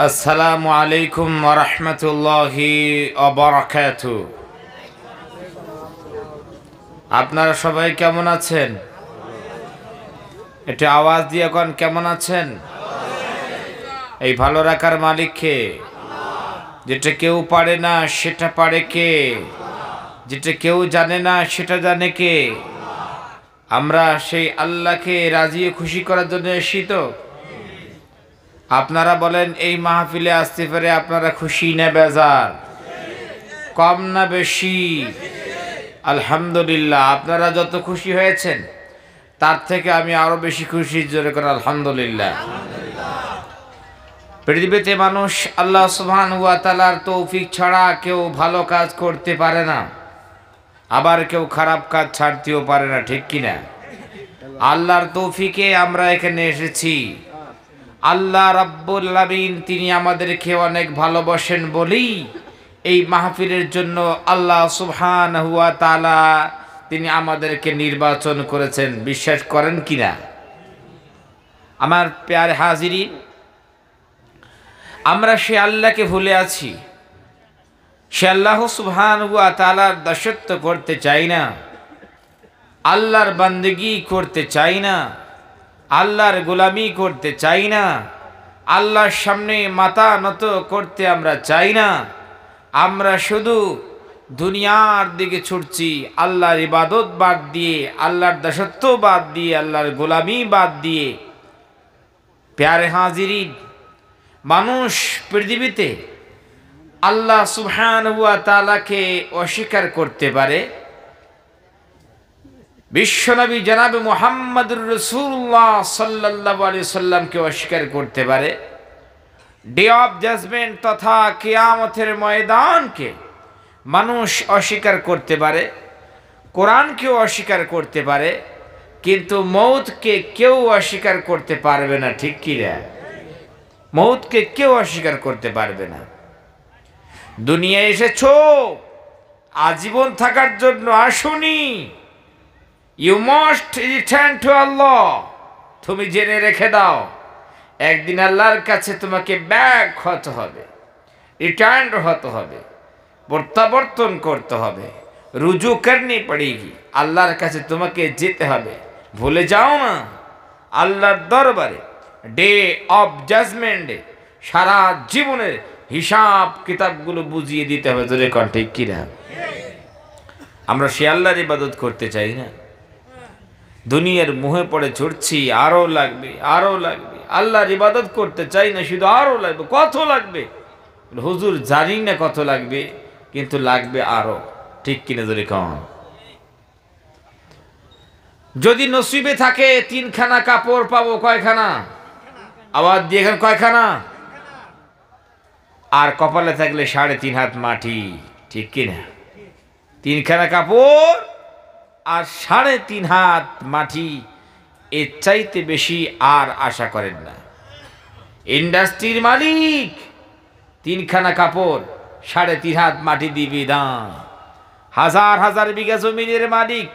আসসালামু আলাইকুম ওয়া রাহমাতুল্লাহি ওয়া বারাকাতুহু। আপনারা সবাই কেমন আছেন? একটু আওয়াজ দিয়ে কোন কেমন আছেন? এই ভালো রাখার মালিক কে? যেটা কেউ পারে না সেটা পারে কে? যেটা কেউ জানে না সেটা জানে কে? আমরা সেই আল্লাহকে রাজি খুশি করার জন্য এসেছি তো। আপনারা বলেন, এই মাহফিলে আসতে পারে আপনারা খুশি না বেজার? কম না বেশি? আলহামদুলিল্লাহ। আপনারা যত খুশি হয়েছেন তার থেকে আমি আরো বেশি খুশি। জোরে করে আলহামদুলিল্লাহ। পৃথিবীতে মানুষ আল্লাহ সুবহানাহু ওয়া তাআলার তৌফিক ছাড়া কেউ ভালো কাজ করতে পারে না, আবার কেউ খারাপ কাজ ছাড়তেও পারে না, ঠিক কিনা? আল্লাহর তৌফিকে আমরা এখানে এসেছি। আল্লাহ রাব্বুল আলামিন তিনি আমাদেরকে অনেক ভালোবাসেন বলেই এই মাহফিলের জন্য আল্লাহ সুবহানাহু ওয়া তাআলা তিনি আমাদেরকে নির্বাচন করেছেন। বিশ্বাস করেন কিনা? আমার প্যারে হাজিরিন, আমরা সে আল্লাহকে ভুলে আছি। সে আল্লাহ সুবহানাহু ওয়া তাআলার দাসত্ব করতে চাই না, আল্লাহর বান্দেগি করতে চাই না, আল্লাহর গোলামি করতে চাই না, আল্লাহর সামনে মাথা নত করতে আমরা চাই না। আমরা শুধু দুনিয়ার দিকে ছুটছি, আল্লাহর ইবাদত বাদ দিয়ে, আল্লাহর দাসত্ব বাদ দিয়ে, আল্লাহর গোলামি বাদ দিয়ে। প্যারে হাজিরিন, মানুষ পৃথিবীতে আল্লাহ সুবহানাহু ওয়া তাআলাকে অস্বীকার করতে পারে, বিশ্বনবী জনাবে মুহাম্মদুর রাসূলুল্লাহ সাল্লাল্লাহু আলাইহি সাল্লামকে অস্বীকার করতে পারে, ডে অফ জাজমেন্ট তথা কিয়ামতের ময়দানকে মানুষ অস্বীকার করতে পারে, কোরআনকেও অস্বীকার করতে পারে, কিন্তু মৌতকে কেউ অস্বীকার করতে পারবে না, ঠিক কি রে? মৌতকে কেউ অস্বীকার করতে পারবে না। দুনিয়ায় এসেছো আজীবন থাকার জন্য আসুনি। ইউ মাস্ট রিটার্ন টু আল্লাহ। তুমি জেনে রেখে দাও, একদিন আল্লাহর কাছে তোমাকে ব্যাক হতে হবে, রিটার্ন হতে হবে, প্রত্যাবর্তন করতে হবে, রুজু করনি পড়েগি। আল্লাহর কাছে তোমাকে যেতে হবে। ভুলে যাও না, আল্লাহর দরবারে ডে অফ জাজমেন্টে সারা জীবনের হিসাব কিতাবগুলো বুঝিয়ে দিতে হবে। তোরে কন ঠিক কিনা? আমরা সে আল্লাহর ইবাদত করতে চাই না, দুনিয়ার মুহে পড়ে ছুটছি, আরো লাগবে আরো লাগবে। আল্লাহর ইবাদত করতে চাই না, শুধু আরো লাগবে। কত লাগবে? হুজুর জানি না কত লাগবে, কিন্তু লাগবে আরো, ঠিক কিনা? ধরে কন। যদি নসিবে থাকে তিনখানা কাপড় পাবো, কয়খানা? আওয়াজ দিয়ে এখানে কয়খানা? আর কপালে থাকলে 3.5 হাত মাটি, ঠিক কিনা? তিনখানা কাপড় আর 3.5 হাত মাটি, এর চাইতে বেশি আর আশা করেন না। ইন্ডাস্ট্রির মালিক তিনখানা কাপড় 3.5 হাত মাটি দিবি দান। হাজার হাজার বিঘা জমিনের মালিক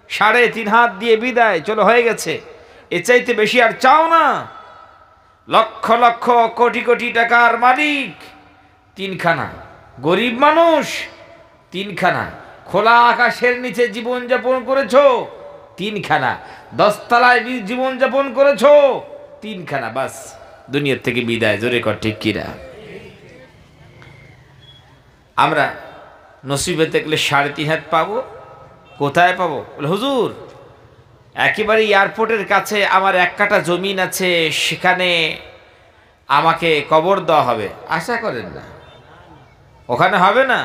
3.5 হাত দিয়ে বিদায়, চলো হয়ে গেছে। এর চাইতে বেশি আর চাও না। লক্ষ লক্ষ কোটি কোটি টাকার মালিক তিনখানা, গরিব মানুষ তিনখানা, খোলা আকাশের নিচে জীবনযাপন করেছো তিনখানা, 10 তলায় জীবনযাপন করেছো তিনখানা, বাস দুনিয়ার থেকে বিদায়। জোরে কর ঠিক কিনা? আমরা নসিবে দেখলে 3.5 হাত পাবো, কোথায় পাবো? হুজুর একেবারে এয়ারপোর্টের কাছে আমার 1 কাঠা জমিন আছে, সেখানে আমাকে কবর দেওয়া হবে। আশা করেন না, ওখানে হবে না।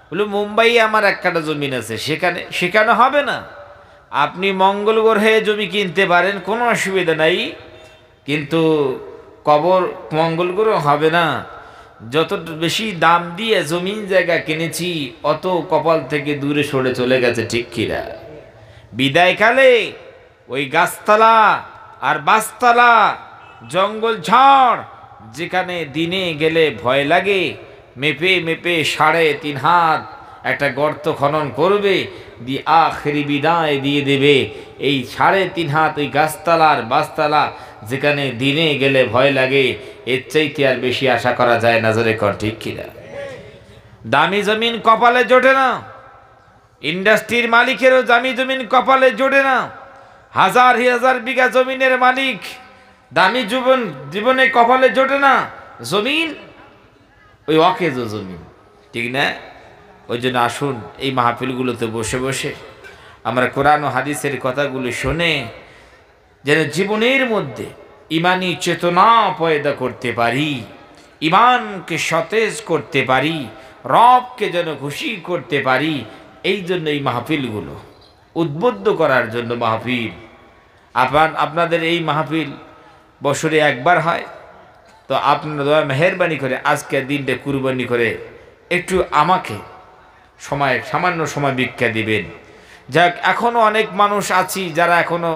বলে মুম্বাইয়ে আমার 1 কাঠা জমিন আছে, সেখানে হবে না। আপনি মঙ্গল গ্রহে জমি কিনতে পারেন, কোনো অসুবিধা নাই, কিন্তু কবর মঙ্গল গ্রহ হবে না। যত বেশি দাম দিয়ে জমিন জায়গা কিনেছি, অত কপাল থেকে দূরে সরে চলে গেছে, ঠিক কিনা? বিদায়কালে ওই গাছতলা আর বাসতলা, জঙ্গল ঝাড়, যেখানে দিনে গেলে ভয় লাগে, মেপে মেপে 3.5 হাত একটা গর্ত খনন করবে, দিয়ে আখেরি বিদায় দিয়ে দেবে। এই 3.5 হাত ওই গাছতলা আর বাসতলা যেখানে দিনে গেলে ভয় লাগে, এর চাইতে আর বেশি আশা করা যায় না। জোরে কর ঠিক কিনা? দামি জমিন কপালে জোটে না, ইন্ডাস্ট্রির মালিকেরও দামি জমিন কপালে জোটে না। হাজার হাজার বিঘা জমিনের মালিক, দামি জীবনে কপালে জোটে না। জমিন ওই অকেজ জমিন, ঠিক না? ওই জন্য আসুন এই মাহফিলগুলোতে বসে বসে আমরা কোরআন ও হাদিসের কথাগুলো শুনে যেন জীবনের মধ্যে ইমানি চেতনা পয়দা করতে পারি, ইমানকে সতেজ করতে পারি, রবকে যেন খুশি করতে পারি। এই জন্য এই মাহফিলগুলো উদ্বুদ্ধ করার জন্য মাহফিল। আপনাদের এই মাহফিল বছরে একবার হয়, তো আপনারা দয়া মেহেরবানি করে আজকের দিনটা কুরবানি করে একটু আমাকে সামান্য সময় ভিক্ষা দিবেন। যাক, এখনো অনেক মানুষ আছি যারা এখনো